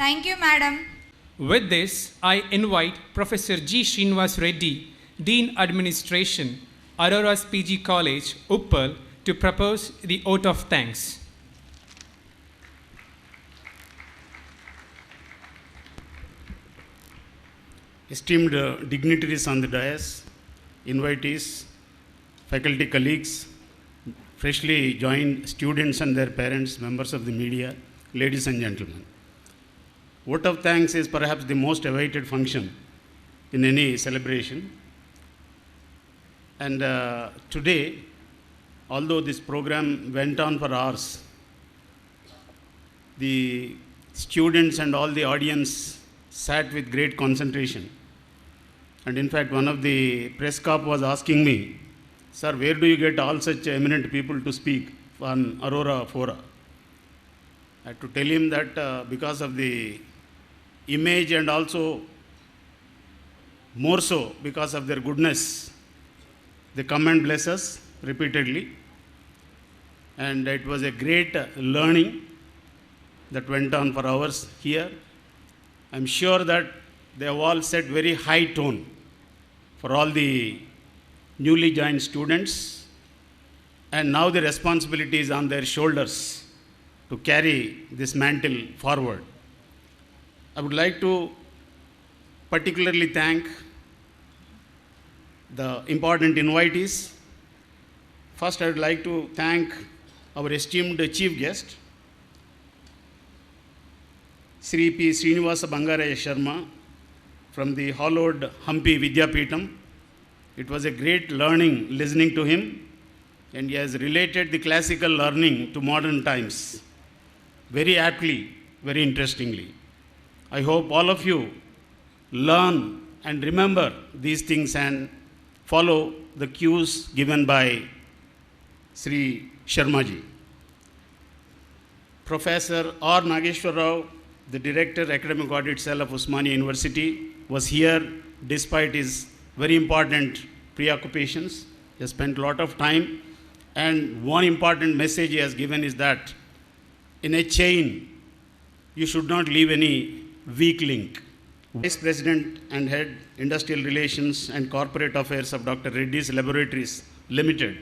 Thank you, madam. With this, I invite Professor G. Srinivas Reddy, Dean Administration, Aurora's PG College, Uppal, to propose the oath of thanks. Esteemed dignitaries on the dais, invitees, faculty colleagues, freshly joined students and their parents, members of the media, ladies and gentlemen. Vote of thanks is perhaps the most awaited function in any celebration. And today, although this program went on for hours, the students and all the audience sat with great concentration. And in fact, one of the press corps was asking me, "Sir, where do you get all such eminent people to speak on Aurora Fora?" I had to tell him that because of the image and also more so because of their goodness, they come and bless us repeatedly. And it was a great learning that went on for hours here. I'm sure that they have all set very high tone for all the newly joined students, and now the responsibility is on their shoulders to carry this mantle forward. I would like to particularly thank the important invitees. First, I would like to thank our esteemed chief guest, Sri P. Srinivasa Bangaraya Sharma, from the hallowed Hampi Vidyapeetham. It was a great learning listening to him, and he has related the classical learning to modern times very aptly, very interestingly. I hope all of you learn and remember these things and follow the cues given by Sri Sharmaji. Professor R. Nageshwar Rao, the Director, Academic Audit Cell of Osmania University, was here despite his very important preoccupations. He has spent a lot of time, and one important message he has given is that in a chain, you should not leave any weak link. Vice President and Head Industrial Relations and Corporate Affairs of Dr. Reddy's Laboratories Limited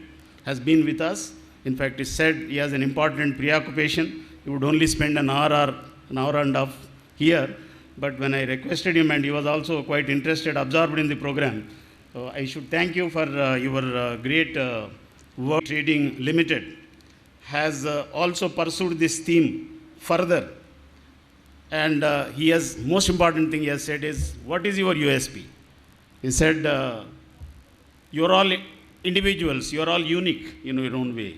has been with us. In fact, he said he has an important preoccupation. He would only spend an hour and a half here. But when I requested him, and he was also quite interested, absorbed in the program, I should thank you for your great work. Trading Limited has also pursued this theme further. And he has, most important thing he has said is, what is your USP? He said, you're all individuals, you're all unique in your own way.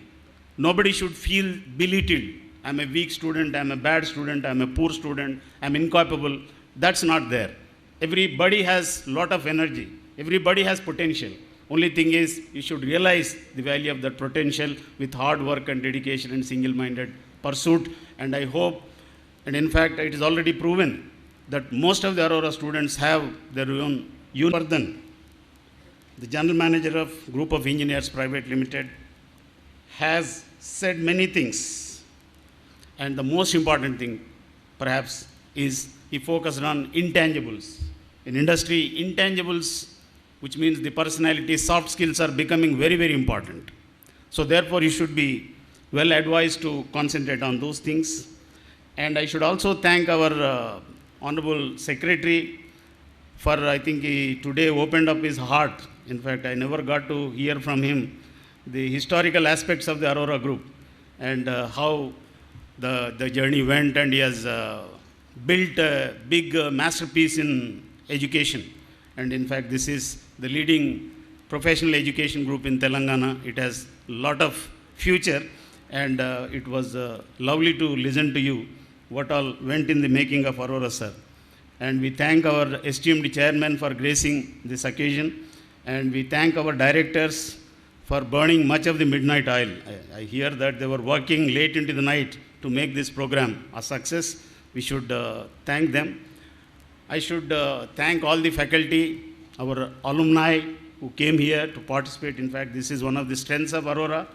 Nobody should feel belittled. I'm a weak student, I'm a bad student, I'm a poor student, I'm incapable. That's not there. Everybody has a lot of energy. Everybody has potential. Only thing is, you should realize the value of that potential with hard work and dedication and single-minded pursuit. And I hope, and in fact, it is already proven that most of the Aurora students have their own Univardhan, the General Manager of Group of Engineers Private Limited, has said many things. And the most important thing, perhaps, is he focused on intangibles. In industry, intangibles, which means the personality, soft skills are becoming very, very important. So therefore, you should be well advised to concentrate on those things. And I should also thank our Honorable Secretary for, I think he today opened up his heart. In fact, I never got to hear from him the historical aspects of the Aurora Group and how the journey went, and he has built a big masterpiece in education. And in fact, this is the leading professional education group in Telangana. It has a lot of future, and it was lovely to listen to you, what all went in the making of Aurora, sir. And we thank our esteemed chairman for gracing this occasion, and we thank our directors for burning much of the midnight oil. I hear that they were working late into the night to make this program a success. We should thank them. I should thank all the faculty, our alumni who came here to participate. In fact, this is one of the strengths of Aurora.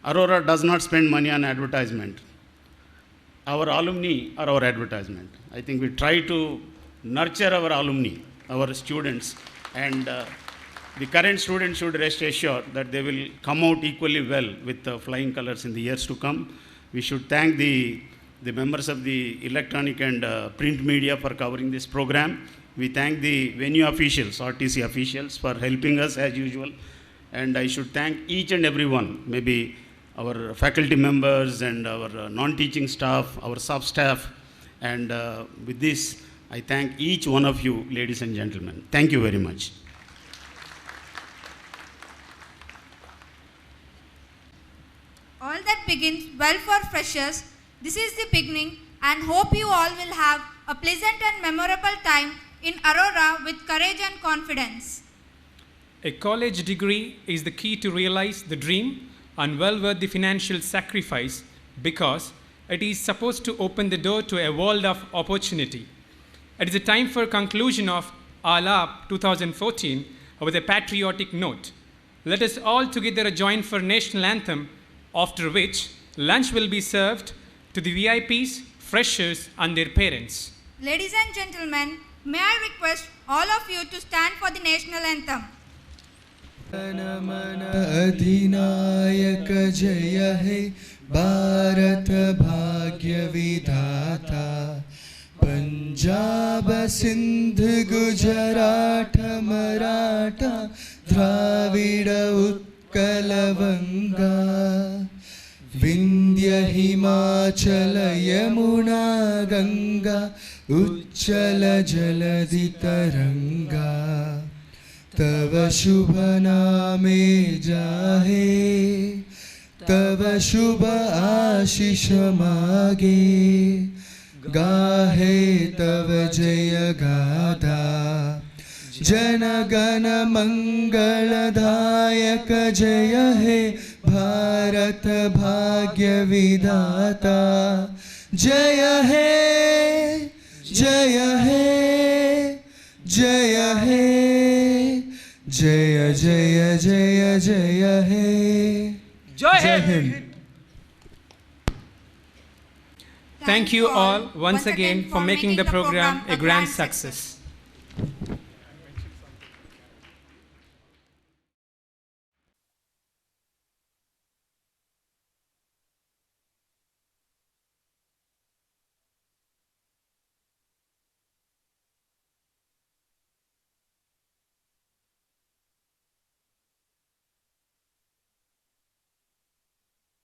Aurora does not spend money on advertisement. Our alumni are our advertisement. I think we try to nurture our alumni, our students, and the current students should rest assured that they will come out equally well with flying colors in the years to come. We should thank the members of the electronic and print media for covering this program. We thank the venue officials, RTC officials, for helping us as usual. And I should thank each and everyone, maybe our faculty members and our non-teaching staff, our sub-staff. And with this, I thank each one of you, ladies and gentlemen. Thank you very much. All that begins well for freshers. This is the beginning, and hope you all will have a pleasant and memorable time in Aurora with courage and confidence. A college degree is the key to realize the dream and well worth the financial sacrifice, because it is supposed to open the door to a world of opportunity. It is a time for conclusion of ALAP 2014 with a patriotic note. Let us all together join for national anthem, after which lunch will be served to the VIPs, freshers and their parents. Ladies and gentlemen, may I request all of you to stand for the national anthem. अधिनायक जय हे भारत भाग्य विधाता पंजाब सिंध गुजरात मराठा द्राविड उत्कल बंगा विंध्य हिमाचल यमुना गंगा उच्चल जलधि तरंगा तव शुभ नामे जाहे तव शुभ आशीष मागे गाहे तव जय गाथा जन गण मंगलदायक जय हे भारत भाग्य विधाता जय हे जय हे जय हे जय जय जय जय हे जय Hind. Thank you all once again for making the program a grand success.